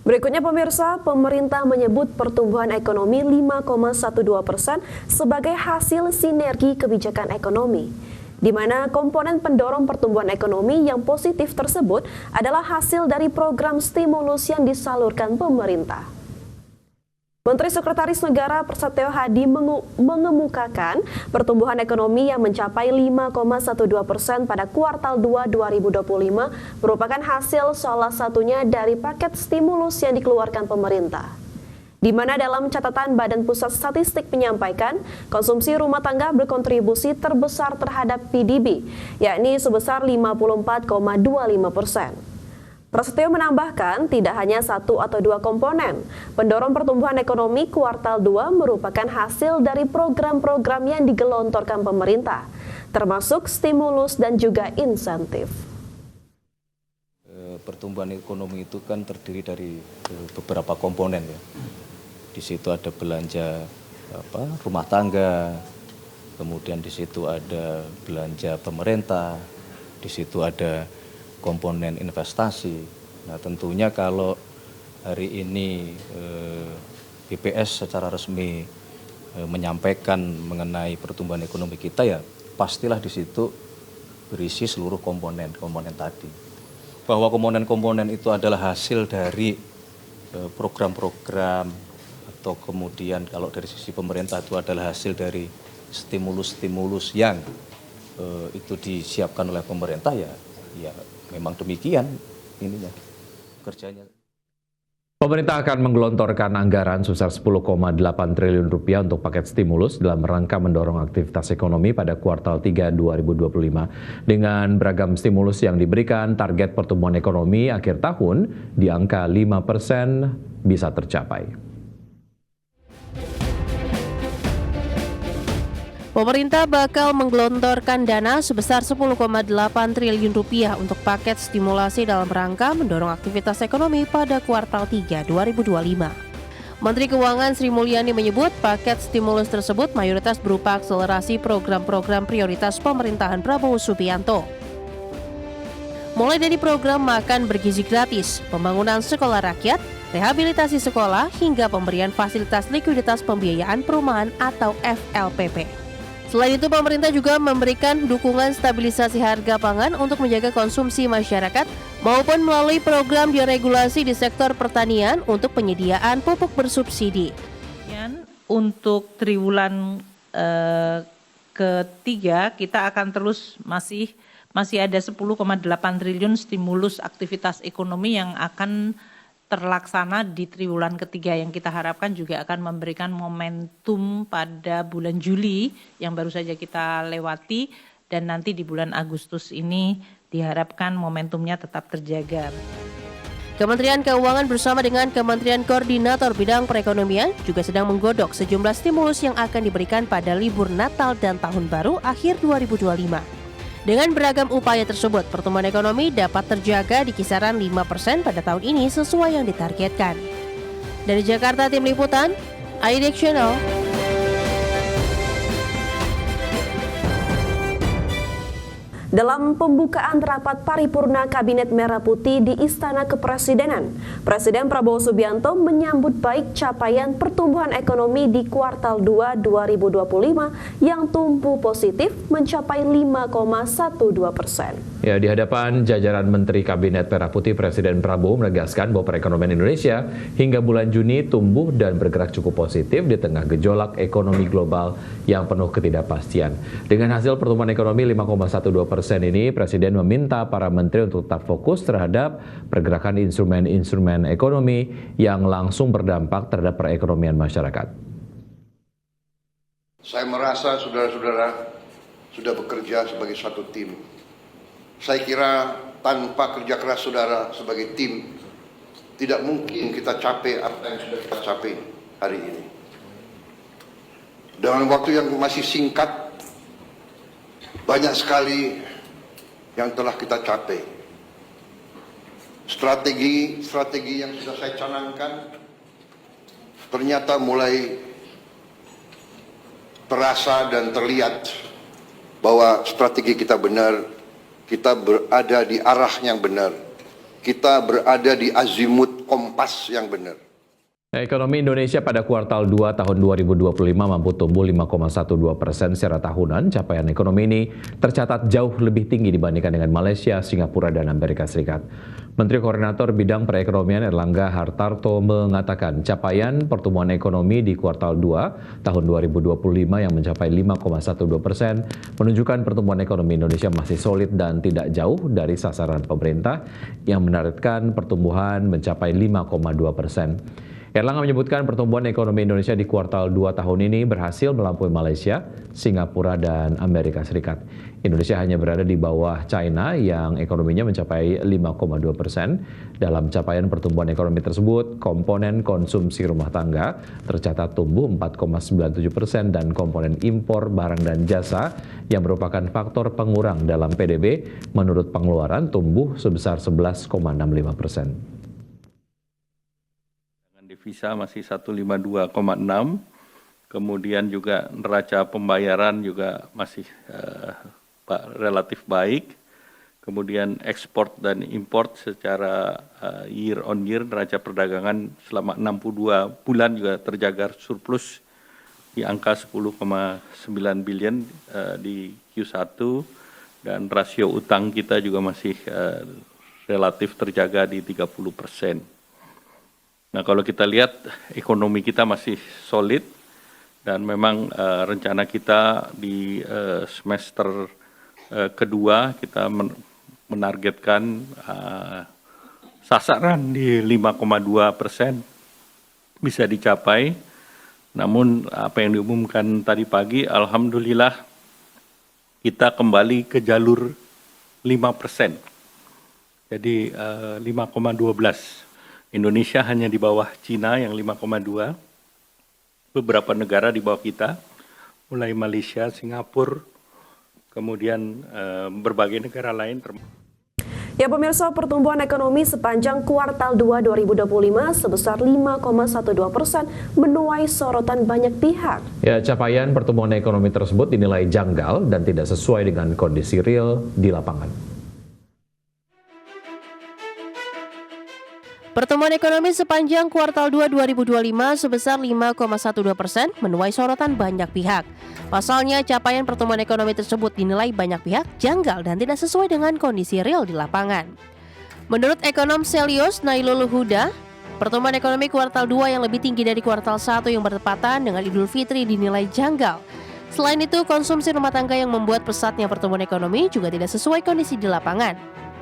Berikutnya pemirsa, pemerintah menyebut pertumbuhan ekonomi 5,12% sebagai hasil sinergi kebijakan ekonomi, di mana komponen pendorong pertumbuhan ekonomi yang positif tersebut adalah hasil dari program stimulus yang disalurkan pemerintah. Menteri Sekretaris Negara Prasetyo Hadi mengemukakan pertumbuhan ekonomi yang mencapai 5,12% pada kuartal 2 2025 merupakan hasil salah satunya dari paket stimulus yang dikeluarkan pemerintah. Di mana dalam catatan Badan Pusat Statistik menyampaikan konsumsi rumah tangga berkontribusi terbesar terhadap PDB, yakni sebesar 54,25%. Prasetyo menambahkan tidak hanya satu atau dua komponen. Pendorong pertumbuhan ekonomi kuartal 2 merupakan hasil dari program-program yang digelontorkan pemerintah, termasuk stimulus dan juga insentif. Pertumbuhan ekonomi itu kan terdiri dari beberapa komponen ya. Di situ ada belanja rumah tangga, kemudian di situ ada belanja pemerintah, di situ ada komponen investasi. Nah tentunya kalau hari ini BPS secara resmi menyampaikan mengenai pertumbuhan ekonomi kita ya pastilah di situ berisi seluruh komponen tadi. Bahwa komponen-komponen itu adalah hasil dari program-program atau kemudian kalau dari sisi pemerintah itu adalah hasil dari stimulus-stimulus yang itu disiapkan oleh pemerintah ya memang demikian ininya kerjanya. Pemerintah akan menggelontorkan anggaran sebesar 10,8 triliun rupiah untuk paket stimulus dalam rangka mendorong aktivitas ekonomi pada kuartal 3 2025. Dengan beragam stimulus yang diberikan, target pertumbuhan ekonomi akhir tahun di angka 5% bisa tercapai. Pemerintah bakal menggelontorkan dana sebesar 10,8 triliun rupiah untuk paket stimulasi dalam rangka mendorong aktivitas ekonomi pada kuartal 3 2025. Menteri Keuangan Sri Mulyani menyebut paket stimulus tersebut mayoritas berupa akselerasi program-program prioritas pemerintahan Prabowo Subianto. Mulai dari program makan bergizi gratis, pembangunan sekolah rakyat, rehabilitasi sekolah, hingga pemberian fasilitas likuiditas pembiayaan perumahan atau FLPP. Selain itu, pemerintah juga memberikan dukungan stabilisasi harga pangan untuk menjaga konsumsi masyarakat maupun melalui program deregulasi di sektor pertanian untuk penyediaan pupuk bersubsidi. Untuk triwulan ketiga kita akan terus masih ada 10,8 triliun stimulus aktivitas ekonomi yang akan terlaksana di triwulan ketiga yang kita harapkan juga akan memberikan momentum pada bulan Juli yang baru saja kita lewati dan nanti di bulan Agustus ini diharapkan momentumnya tetap terjaga. Kementerian Keuangan bersama dengan Kementerian Koordinator Bidang Perekonomian juga sedang menggodok sejumlah stimulus yang akan diberikan pada libur Natal dan Tahun Baru akhir 2025. Dengan beragam upaya tersebut, pertumbuhan ekonomi dapat terjaga di kisaran 5% pada tahun ini sesuai yang ditargetkan. Dari Jakarta, Tim Liputan, IDX Channel. Dalam pembukaan rapat paripurna Kabinet Merah Putih di Istana Kepresidenan, Presiden Prabowo Subianto menyambut baik capaian pertumbuhan ekonomi di kuartal 2 2025 yang tumbuh positif mencapai 5,12%. Ya, di hadapan jajaran Menteri Kabinet Merah Putih, Presiden Prabowo menegaskan bahwa perekonomian Indonesia hingga bulan Juni tumbuh dan bergerak cukup positif di tengah gejolak ekonomi global yang penuh ketidakpastian. Dengan hasil pertumbuhan ekonomi 5,12% ini, Presiden meminta para menteri untuk tetap fokus terhadap pergerakan instrumen-instrumen ekonomi yang langsung berdampak terhadap perekonomian masyarakat. Saya merasa saudara-saudara sudah bekerja sebagai satu tim. Saya kira tanpa kerja keras saudara sebagai tim, tidak mungkin kita capai apa yang sudah kita capai hari ini. Dalam waktu yang masih singkat, banyak sekali yang telah kita capai. Strategi yang sudah saya canangkan ternyata mulai terasa dan terlihat bahwa strategi kita benar, kita berada di arah yang benar. kita berada di azimut kompas yang benar. Ekonomi Indonesia pada kuartal 2 tahun 2025 mampu tumbuh 5,12% secara tahunan. Capaian ekonomi ini tercatat jauh lebih tinggi dibandingkan dengan Malaysia, Singapura, dan Amerika Serikat. Menteri Koordinator Bidang Perekonomian Erlangga Hartarto mengatakan capaian pertumbuhan ekonomi di kuartal 2 tahun 2025 yang mencapai 5,12% menunjukkan pertumbuhan ekonomi Indonesia masih solid dan tidak jauh dari sasaran pemerintah yang menargetkan pertumbuhan mencapai 5,2%. Erlangga menyebutkan pertumbuhan ekonomi Indonesia di kuartal 2 tahun ini berhasil melampaui Malaysia, Singapura, dan Amerika Serikat. Indonesia hanya berada di bawah China yang ekonominya mencapai 5,2%. Dalam capaian pertumbuhan ekonomi tersebut, komponen konsumsi rumah tangga tercatat tumbuh 4,97% dan komponen impor barang dan jasa yang merupakan faktor pengurang dalam PDB menurut pengeluaran tumbuh sebesar 11,65%. Devisa masih 152,6, kemudian juga neraca pembayaran juga masih relatif baik, kemudian ekspor dan import secara year on year neraca perdagangan selama 62 bulan juga terjaga surplus di angka 10,9 billion di Q1 dan rasio utang kita juga masih relatif terjaga di 30%. Nah, kalau kita lihat ekonomi kita masih solid dan memang rencana kita di semester kedua kita menargetkan sasaran di 5,2% bisa dicapai. Namun apa yang diumumkan tadi pagi, alhamdulillah kita kembali ke jalur 5%. Jadi 5,12%. Indonesia hanya di bawah Cina yang 5,2, beberapa negara di bawah kita, mulai Malaysia, Singapura, kemudian berbagai negara lain. Ya pemirsa, pertumbuhan ekonomi sepanjang kuartal 2 2025 sebesar 5,12% menuai sorotan banyak pihak. Ya, capaian pertumbuhan ekonomi tersebut dinilai janggal dan tidak sesuai dengan kondisi real di lapangan. Pertumbuhan ekonomi sepanjang kuartal 2 2025 sebesar 5,12% menuai sorotan banyak pihak. Pasalnya, capaian pertumbuhan ekonomi tersebut dinilai banyak pihak janggal dan tidak sesuai dengan kondisi real di lapangan. Menurut ekonom Selios Nailul Huda, pertumbuhan ekonomi kuartal 2 yang lebih tinggi dari kuartal 1 yang bertepatan dengan Idul Fitri dinilai janggal. Selain itu, konsumsi rumah tangga yang membuat pesatnya pertumbuhan ekonomi juga tidak sesuai kondisi di lapangan.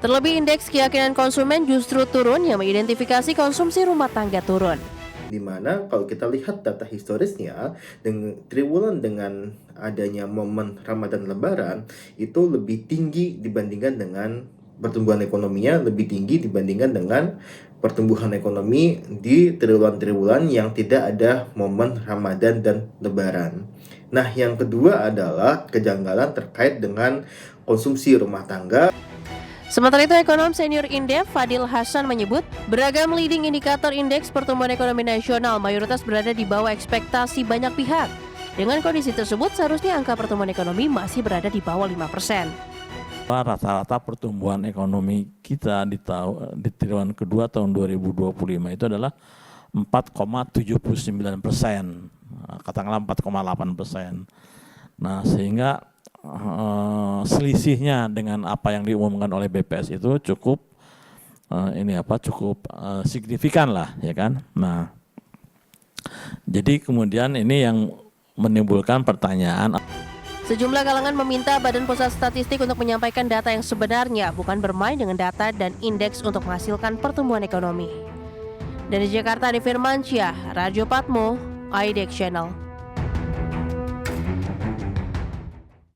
Terlebih indeks keyakinan konsumen justru turun yang mengidentifikasi konsumsi rumah tangga turun. Di mana kalau kita lihat data historisnya, dengan triwulan dengan adanya momen Ramadan Lebaran itu lebih tinggi dibandingkan dengan pertumbuhan ekonominya, lebih tinggi dibandingkan dengan pertumbuhan ekonomi di triwulan-triwulan yang tidak ada momen Ramadan dan Lebaran. Nah, yang kedua adalah kejanggalan terkait dengan konsumsi rumah tangga. Sementara itu, ekonom senior Indef Fadil Hasan menyebut beragam leading indikator indeks pertumbuhan ekonomi nasional mayoritas berada di bawah ekspektasi banyak pihak. Dengan kondisi tersebut, seharusnya angka pertumbuhan ekonomi masih berada di bawah 5%. Rata-rata pertumbuhan ekonomi kita di triwulan kedua tahun 2025 itu adalah 4,79%, katakanlah 4,8%. Nah, sehingga selisihnya dengan apa yang diumumkan oleh BPS itu cukup signifikan lah, ya kan. Nah, jadi kemudian ini yang menimbulkan pertanyaan. Sejumlah kalangan meminta Badan Pusat Statistik untuk menyampaikan data yang sebenarnya, bukan bermain dengan data dan indeks untuk menghasilkan pertumbuhan ekonomi. Dari Jakarta, Adi Firmansyah, Radio Patmo, IDX Channel.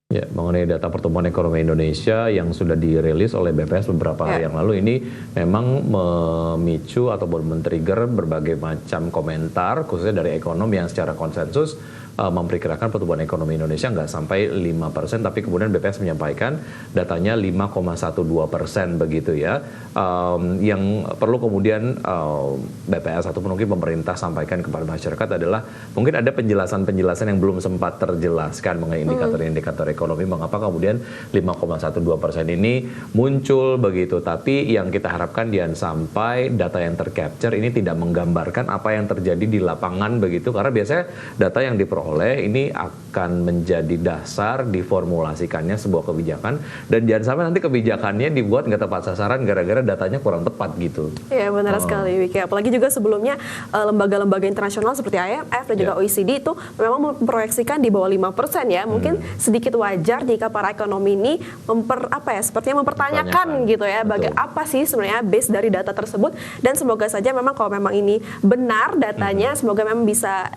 Ya, mengenai data pertumbuhan ekonomi Indonesia yang sudah dirilis oleh BPS beberapa hari yang lalu ini memang memicu ataupun men-trigger berbagai macam komentar khususnya dari ekonom yang secara konsensus memperkirakan pertumbuhan ekonomi Indonesia nggak sampai 5%, tapi kemudian BPS menyampaikan datanya 5,12% begitu ya. Yang perlu kemudian BPS ataupun mungkin pemerintah sampaikan kepada masyarakat adalah mungkin ada penjelasan-penjelasan yang belum sempat terjelaskan mengenai indikator-indikator ekonomi, mengapa kemudian 5,12% ini muncul begitu. Tapi yang kita harapkan jangan sampai data yang tercapture ini tidak menggambarkan apa yang terjadi di lapangan begitu, karena biasanya data yang diperoleh ini akan menjadi dasar diformulasikannya sebuah kebijakan, dan jangan sampai nanti kebijakannya dibuat nggak tepat sasaran gara-gara datanya kurang tepat gitu. Iya benar sekali Wiki. Apalagi juga sebelumnya lembaga-lembaga internasional seperti IMF dan juga OECD itu memang memproyeksikan di bawah 5% ya. Mungkin sedikit wajar jika para ekonomi ini sepertinya mempertanyakan gitu ya, apa sih sebenarnya base dari data tersebut, dan semoga saja memang kalau memang ini benar datanya, semoga memang bisa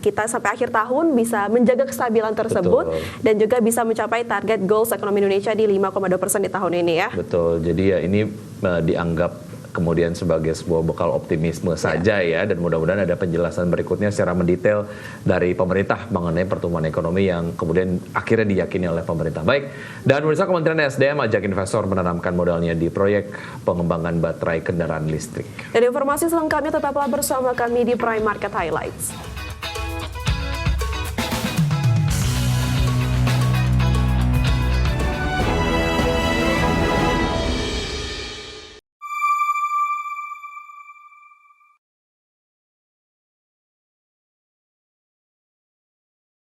kita sampai akhir tahun bisa menjaga kestabilan tersebut dan juga bisa mencapai target goals ekonomi Indonesia di 5,2% di tahun ini ya. Betul. Jadi ya ini dianggap kemudian sebagai sebuah bekal optimisme saja ya, dan mudah-mudahan ada penjelasan berikutnya secara mendetail dari pemerintah mengenai pertumbuhan ekonomi yang kemudian akhirnya diyakini oleh pemerintah. Baik, dan pemirsa, Kementerian SDM ajak investor menanamkan modalnya di proyek pengembangan baterai kendaraan listrik. Dan informasi selengkapnya tetaplah bersama kami di Prime Market Highlights.